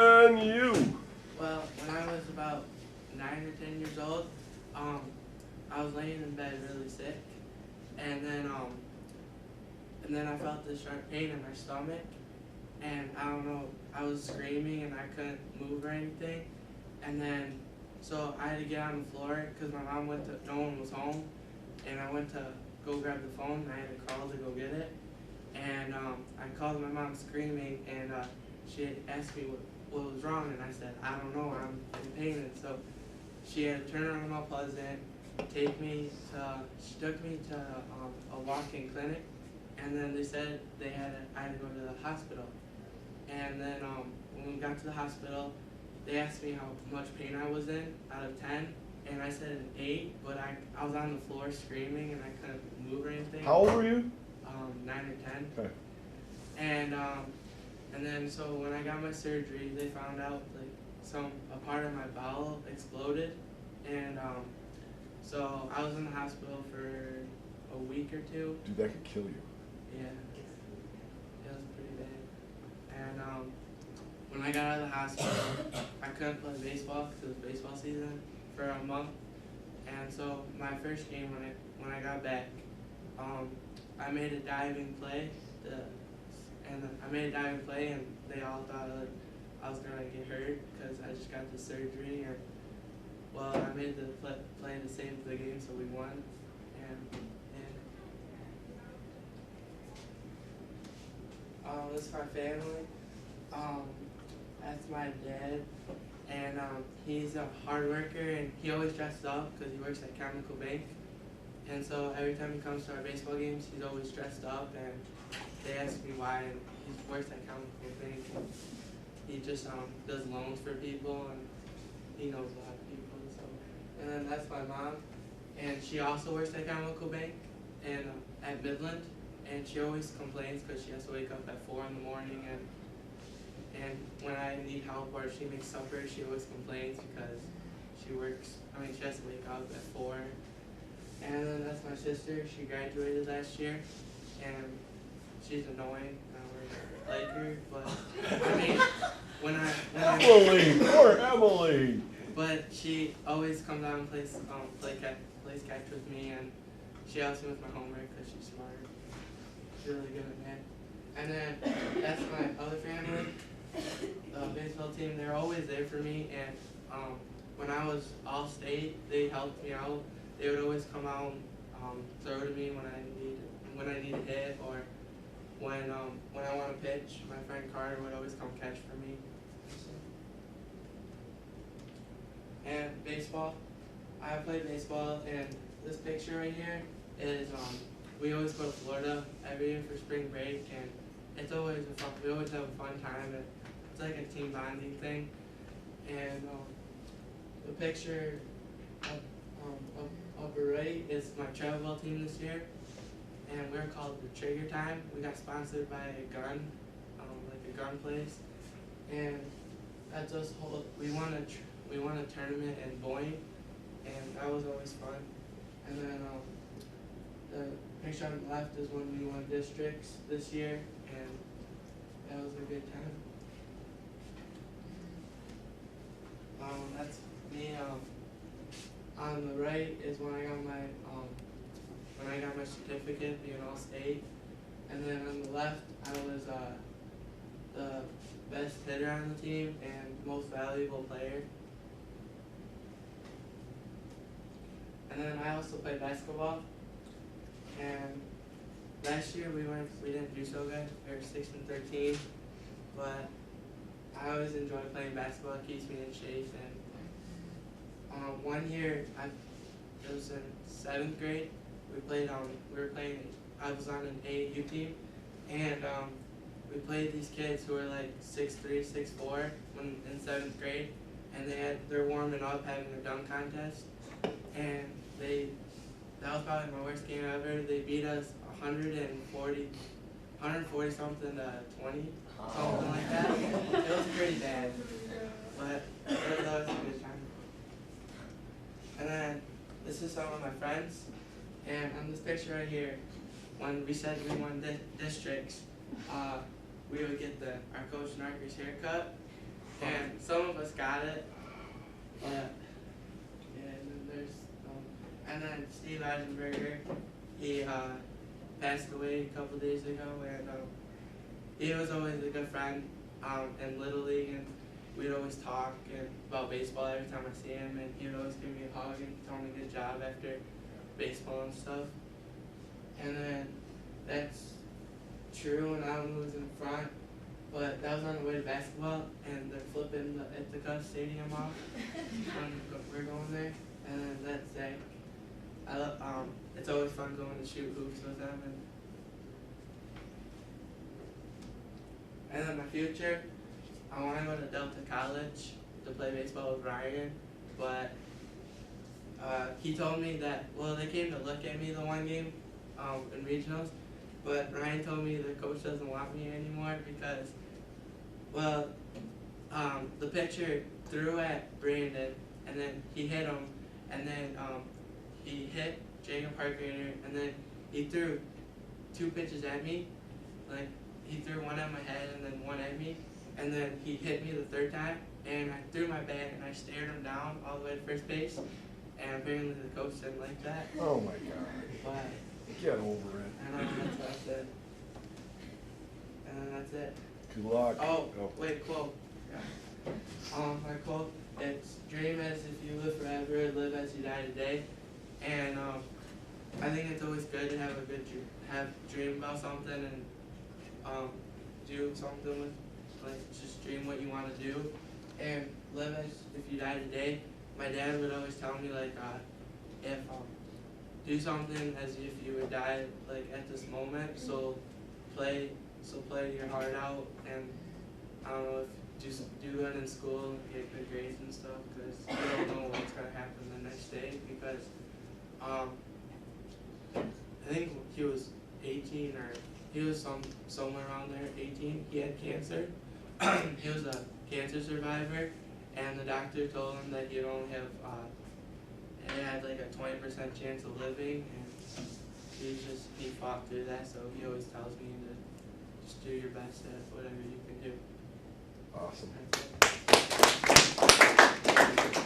And you. Well, when I was about 9 or 10 years old, I was laying in bed really sick, and then I felt this sharp pain in my stomach, and I don't know, I was screaming and I couldn't move or anything, and then so I had to get on the floor because my mom no one was home, and I went to go grab the phone and I had to crawl to go get it, and I called my mom screaming, and she had asked me what was wrong, and I said, I don't know, I'm in pain, and so she had to turn around to Mount Pleasant, she took me to a walk-in clinic, and then they said I had to go to the hospital, and then when we got to the hospital, they asked me how much pain I was in out of 10, and I said an 8, but I was on the floor screaming and I couldn't move or anything. How old were you? 9 or 10. Okay. And then so when I got my surgery, they found out like a part of my bowel exploded, and so I was in the hospital for a week or two. Dude, that could kill you. Yeah, it was pretty bad. And when I got out of the hospital, I couldn't play baseball because it was baseball season for a month. And so my first game when I got back, I made a diving play. And they all thought I was gonna get hurt because I just got the surgery. And well, I made the play to save the game, so we won. And this is my family. That's my dad, and he's a hard worker, and he always dresses up because he works at Chemical Bank. And so every time he comes to our baseball games, he's always dressed up, and they ask me why, and he works at Chemical Bank, and he just does loans for people, and he knows a lot of people. So, and then that's my mom, and she also works at Chemical Bank, and at Midland, and she always complains because she has to wake up at 4 in the morning, and when I need help or she makes supper, she always complains because she has to wake up at 4. And then that's my sister. She graduated last year, and she's annoying. I don't really like her, but I mean, Emily, poor Emily. But she always comes out and plays catch with me, and she helps me with my homework because she's smart. She's really good at math. And then that's my other family, the baseball team. They're always there for me, and when I was all-state, they helped me out. They would always come out, throw to me when I need a hit, or when I want to pitch. My friend Carter would always come catch for me. And baseball, I play baseball, and this picture right here is we always go to Florida every year for spring break, and it's always we always have a fun time. It's like a team bonding thing, and the picture upper right is my travel ball team this year, and we're called the Trigger Time. We got sponsored by a gun, like a gun place, and that's us. We won a tournament in Boyne, and that was always fun. And then the picture on the left is when we won districts this year, and that was a good time. That's me. On the right is when I got my certificate being all state, and then on the left I was the best hitter on the team and most valuable player. And then I also play basketball, and last year we didn't do so good. We were 6-13, but I always enjoy playing basketball. It keeps me in shape. And one year, it was in 7th grade. I was on an AAU team, and we played these kids who were like 6'3", 6'4", in 7th grade, and they're warming up, having a dunk contest, and that was probably my worst game ever. They beat us 140 something to 20, something like that. It was pretty bad, but that was a good time. And then this is some of my friends, and on this picture right here, when we said we won districts, we would get our coach Narker's haircut, and almost got it, but yeah. And then there's and then Steve Eisenberger, he passed away a couple days ago, and he was always a good friend in Little League, and we'd always talk about baseball every time I see him, and he would always give me a hug and tell me good job after baseball and stuff. And then that's true, and Alan was in front, but that was on the way to basketball, and they're flipping the Ithaca Stadium off when we're going there. And then that's Zach. I love, it's always fun going to shoot hoops with them. And then my future, I want to go to Delta College to play baseball with Ryan, but he told me that, well, they came to look at me the one game in regionals, but Ryan told me the coach doesn't want me anymore because, well, the pitcher threw at Brandon, and then he hit him, and then he hit Jacob Hargrader, and then he threw 2 pitches at me. Like, he threw one at my head and then one at me, and then he hit me the 3rd time, and I threw my bat and I stared him down all the way to first base, and apparently the coach didn't like that. Oh my God. But Get over it. I know that's it. And then that's it. Good luck. Oh, wait, quote. Yeah. My quote, it's dream as if you live forever, live as you die today. And I think it's always good to have a good dream about something and do something with, like, just dream what you want to do and live as if you die today. My dad would always tell me, like, if do something as if you would die, like, at this moment. So play your heart out, and I don't know, if just do good in school and get good grades and stuff, because you don't know what's gonna happen the next day. Because I think he was 18, or he was somewhere around there, 18. He had cancer. He was a cancer survivor, and the doctor told him that he'd only have he had like a 20% chance of living, and he fought through that. So he always tells me to just do your best at whatever you can do. Awesome. That's it.